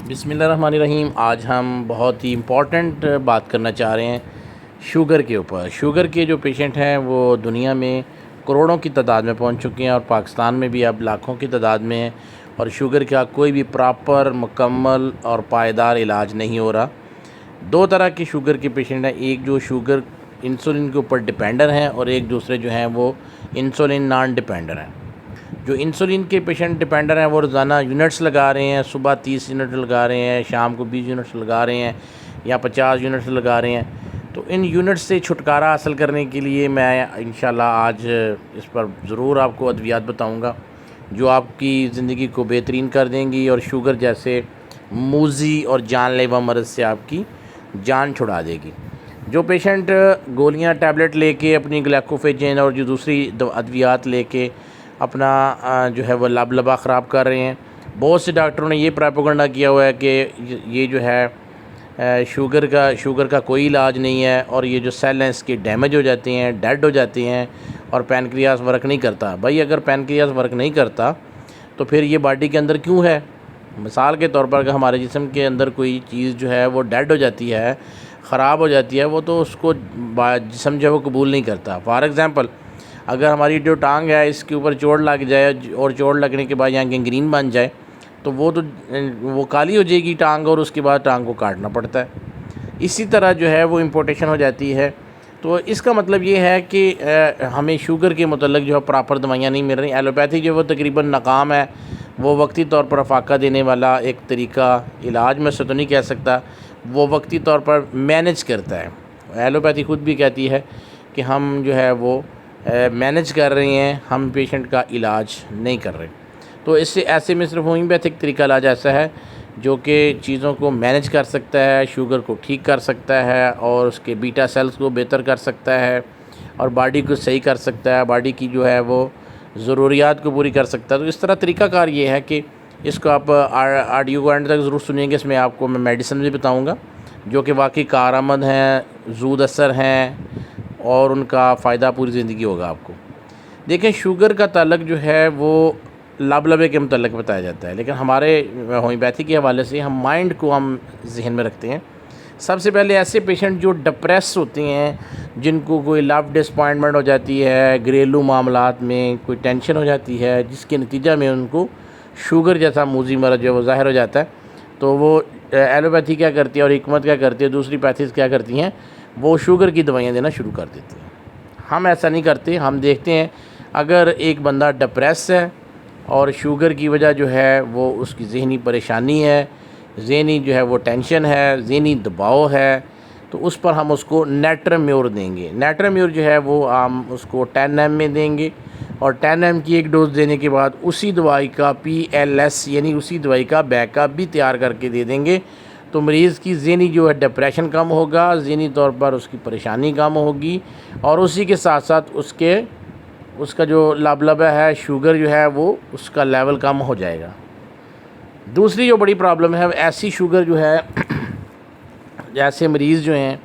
بسم اللہ الرحمن الرحیم۔ آج ہم بہت ہی امپورٹنٹ بات کرنا چاہ رہے ہیں شوگر کے اوپر۔ شوگر کے جو پیشنٹ ہیں وہ دنیا میں کروڑوں کی تعداد میں پہنچ چکے ہیں اور پاکستان میں بھی اب لاکھوں کی تعداد میں ہیں، اور شوگر کا کوئی بھی پراپر مکمل اور پائیدار علاج نہیں ہو رہا۔ دو طرح کے شوگر کے پیشنٹ ہیں، ایک جو شوگر انسولین کے اوپر ڈیپینڈر ہیں اور ایک دوسرے جو ہیں وہ انسولین نان ڈیپینڈر ہیں۔ جو انسولین کے پیشنٹ ڈیپینڈر ہیں وہ روزانہ یونٹس لگا رہے ہیں، صبح 30 یونٹ لگا رہے ہیں، شام کو 20 یونٹس لگا رہے ہیں یا 50 یونٹس لگا رہے ہیں۔ تو ان یونٹس سے چھٹکارا حاصل کرنے کے لیے میں انشاءاللہ آج اس پر ضرور آپ کو ادویات بتاؤں گا جو آپ کی زندگی کو بہترین کر دیں گی اور شوگر جیسے موذی اور جان لیوا مرض سے آپ کی جان چھڑا دے گی۔ جو پیشنٹ گولیاں ٹیبلٹ لے کے اپنی گلیکوفیجن اور جو دوسری ادویات لے کے اپنا جو ہے وہ لبا خراب کر رہے ہیں، بہت سے ڈاکٹروں نے یہ پروپیگنڈا کیا ہوا ہے کہ یہ جو ہے شوگر کا کوئی علاج نہیں ہے اور یہ جو سیل ہیں اس کے ڈیمیج ہو جاتے ہیں، ڈیڈ ہو جاتے ہیں اور پینکریاس ورک نہیں کرتا۔ بھائی اگر پینکریاس ورک نہیں کرتا تو پھر یہ باڈی کے اندر کیوں ہے؟ مثال کے طور پر اگر ہمارے جسم کے اندر کوئی چیز جو ہے وہ ڈیڈ ہو جاتی ہے، خراب ہو جاتی ہے، وہ تو اس کو جسم جو ہے وہ قبول نہیں کرتا۔ فار ایگزامپل اگر ہماری جو ٹانگ ہے اس کے اوپر چوٹ لگ جائے اور چوٹ لگنے کے بعد یہاں گینگرین بن جائے تو وہ کالی ہو جائے گی ٹانگ اور اس کے بعد ٹانگ کو کاٹنا پڑتا ہے۔ اسی طرح جو ہے وہ امپوٹیشن ہو جاتی ہے۔ تو اس کا مطلب یہ ہے کہ ہمیں شوگر کے متعلق جو ہے پراپر دوائیاں نہیں مل رہی۔ ایلوپیتھی جو وہ تقریباً ناکام ہے، وہ وقتی طور پر افاقہ دینے والا ایک طریقہ علاج میں سے تو نہیں کہہ سکتا، وہ وقتی طور پر مینج کرتا ہے۔ ایلوپیتھی خود بھی کہتی ہے کہ ہم جو ہے وہ مینج کر رہے ہیں، ہم پیشنٹ کا علاج نہیں کر رہے۔ تو ایسے میں صرف ہومیوپیتھک طریقہ علاج ایسا ہے جو کہ چیزوں کو مینج کر سکتا ہے، شوگر کو ٹھیک کر سکتا ہے اور اس کے بیٹا سیلز کو بہتر کر سکتا ہے اور باڈی کو صحیح کر سکتا ہے، باڈی کی جو ہے وہ ضروریات کو پوری کر سکتا ہے۔ تو اس طرح طریقہ کار یہ ہے کہ اس کو آپ آڈیو کو اینڈ تک ضرور سنیں گے۔ اس میں آپ کو میں میڈیسن بھی بتاؤں گا جو کہ واقعی کارآمد ہیں، زود اثر ہیں اور ان کا فائدہ پوری زندگی ہوگا آپ کو۔ دیکھیں شوگر کا تعلق جو ہے وہ لبے کے متعلق بتایا جاتا ہے، لیکن ہمارے ہومیوپیتھی کے حوالے سے ہم مائنڈ کو ہم ذہن میں رکھتے ہیں۔ سب سے پہلے ایسے پیشنٹ جو ڈپریس ہوتے ہیں، جن کو کوئی لو ڈسپوائنٹمنٹ ہو جاتی ہے، گھریلو معاملات میں کوئی ٹینشن ہو جاتی ہے جس کے نتیجہ میں ان کو شوگر جیسا موذی مرض جو وہ ظاہر ہو جاتا ہے، تو وہ ایلوپیتھی کیا کرتی ہے اور حکمت کیا کرتی ہے، دوسری پیتھیز کیا کرتی ہیں، وہ شوگر کی دوائیاں دینا شروع کر دیتی ہیں۔ ہم ایسا نہیں کرتے۔ ہم دیکھتے ہیں اگر ایک بندہ ڈپریس ہے اور شوگر کی وجہ جو ہے وہ اس کی ذہنی پریشانی ہے، ذہنی جو ہے وہ ٹینشن ہے، ذہنی دباؤ ہے، تو اس پر ہم اس کو نیٹرمیور دیں گے۔ نیٹرمیور جو ہے وہ ہم اس کو 10 ایم میں دیں گے اور 10 ایم کی ایک ڈوز دینے کے بعد اسی دوائی کا PLS یعنی اسی دوائی کا بیک اپ بھی تیار کر کے دے دیں گے، تو مریض کی ذہنی جو ہے ڈپریشن کم ہوگا، ذہنی طور پر اس کی پریشانی کم ہوگی اور اسی کے ساتھ ساتھ اس کا جو لبا ہے شوگر جو ہے وہ اس کا لیول کم ہو جائے گا۔ دوسری جو بڑی پرابلم ہے ایسی شوگر جو ہے ایسے مریض جو ہیں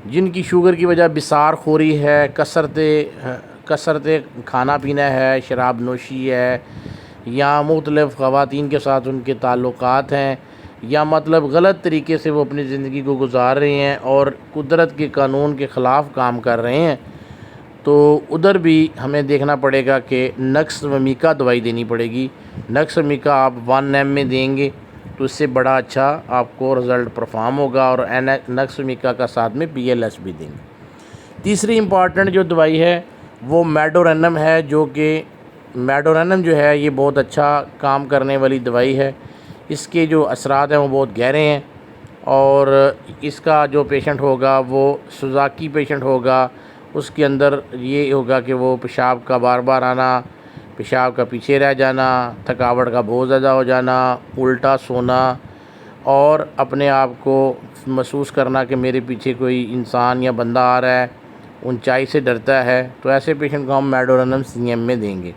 جن کی شوگر کی وجہ بسار خوری ہے، کثرت کھانا پینا ہے، شراب نوشی ہے، یا مختلف خواتین کے ساتھ ان کے تعلقات ہیں، یا مطلب غلط طریقے سے وہ اپنی زندگی کو گزار رہے ہیں اور قدرت کے قانون کے خلاف کام کر رہے ہیں، تو ادھر بھی ہمیں دیکھنا پڑے گا کہ نقص ومیکا دوائی دینی پڑے گی۔ نقص ومیکا آپ 1 ایم میں دیں گے تو اس سے بڑا اچھا آپ کو رزلٹ پرفارم ہوگا، اور نقص ومیکا کا ساتھ میں PLS بھی دیں گے۔ تیسری امپارٹنٹ جو دوائی ہے وہ میڈورینم ہے، جو کہ میڈورینم جو ہے یہ بہت اچھا کام کرنے والی دوائی ہے۔ اس کے جو اثرات ہیں وہ بہت گہرے ہیں اور اس کا جو پیشنٹ ہوگا وہ سوزاکی پیشنٹ ہوگا، اس کے اندر یہ ہوگا کہ وہ پیشاب کا بار بار آنا، پیشاب کا پیچھے رہ جانا، تھکاوٹ کا بہت زیادہ ہو جانا، الٹا سونا اور اپنے آپ کو محسوس کرنا کہ میرے پیچھے کوئی انسان یا بندہ آ رہا ہے، اونچائی سے ڈرتا ہے، تو ایسے پیشنٹ کو ہم میڈورینم CM میں دیں گے۔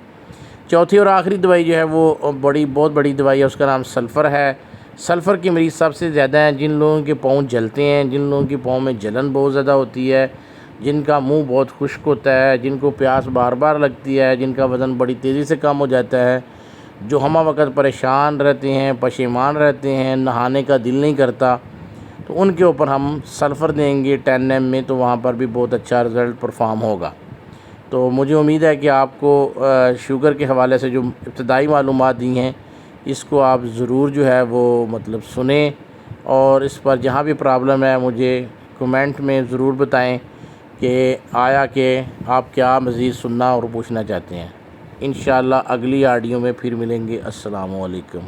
چوتھی اور آخری دوائی جو ہے وہ بہت بڑی دوائی ہے، اس کا نام سلفر ہے۔ سلفر کے مریض سب سے زیادہ ہیں جن لوگوں کے پاؤں جلتے ہیں، جن لوگوں کے پاؤں میں جلن بہت زیادہ ہوتی ہے، جن کا منہ بہت خشک ہوتا ہے، جن کو پیاس بار بار لگتی ہے، جن کا وزن بڑی تیزی سے کم ہو جاتا ہے، جو ہمہ وقت پریشان رہتے ہیں، پشیمان رہتے ہیں، نہانے کا دل نہیں کرتا، تو ان کے اوپر ہم سلفر دیں گے 10 میں، تو وہاں پر بھی بہت اچھا رزلٹ پرفارم ہوگا۔ تو مجھے امید ہے کہ آپ کو شوگر کے حوالے سے جو ابتدائی معلومات دی ہیں اس کو آپ ضرور جو ہے وہ مطلب سنیں، اور اس پر جہاں بھی پرابلم ہے مجھے کمنٹ میں ضرور بتائیں کہ آیا کہ آپ کیا مزید سننا اور پوچھنا چاہتے ہیں۔ انشاءاللہ اگلی آڈیو میں پھر ملیں گے۔ السلام علیکم۔